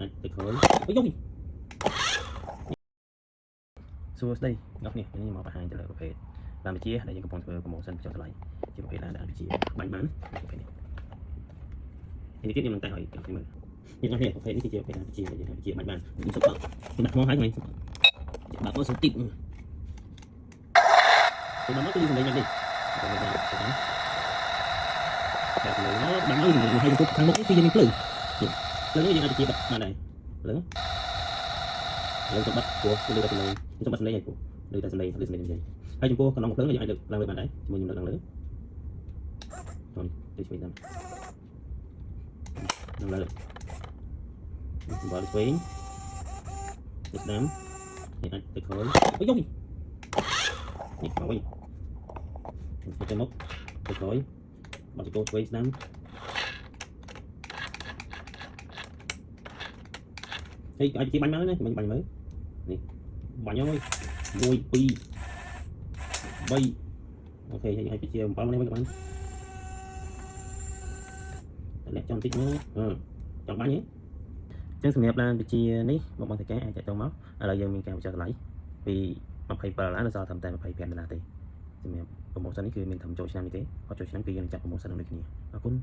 អាចទៅក្រោយអូយសួស្តីអ្នកនេះខ្ញុំមកបង្ហាញទៅលើប្រភេទឡានវិជាដែលយើងកំពុងធ្វើ promotion ចុះតម្លៃជាប្រភេទឡានវិជាបាញ់បានប្រភេទនេះនេះទៀតខ្ញុំនឹងតែឲ្យខ្ញុំមើលនេះអ្នកនេះប្រភេទនេះគឺជាប្រភេទឡានវិជាដែលយើងវិជាបាញ់បានខ្ញុំសុខខ្ញុំដាក់ថ្មហើយខ្ញុំបាក់មកសុខទីបទៅមកគឺសម្លេងនេះតែលើមកបាញ់ឲ្យហើយទៅខាងមុខនេះគឺយើងមានភ្លើងនេះយើងអាចជាបានដែរភ្លើងសម្បត្តិព្រោះគឺលើតែសម្លេងសម្បត្តិសម្លេងឲ្យព្រោះលើតែសម្លេងនិយាយហើយចំពោះកណ្ដុងភ្លើងយើងអាចលើកឡើងលើបានដែរជាមួយខ្ញុំលើកឡើងលើចូលទៅឆ្វេងតាមឡើងលើសម្បត្តិឆ្វេងទៅស្ដាំនេះអាចទៅក្រោយអូយនេះមកវិញទៅមុខទៅក្រោយបាត់ទៅឆ្វេងស្ដាំហើយអាចជាបាញ់មើលណាបាញ់មើលនេះបាញ់ហើយ1 2 3អូខេហើយអាចជា7នេះវិញក៏បានតែអ្នកចំតិចមើលចង់បាញ់ហ៎ចឹងសម្រាប់ឡានវិជានេះមកបងតាកាអាចចូលមកឥឡូវយើងមានការបញ្ចុះតម្លៃពី$27នៅសល់ត្រឹមតែ$25ទេសម្រាប់ promotion នេះគឺមានត្រឹមចូលឆ្នាំនេះទេអត់ចូលឆ្នាំគឺយើងចាត់ promotion ដូចគ្នាអរគុណ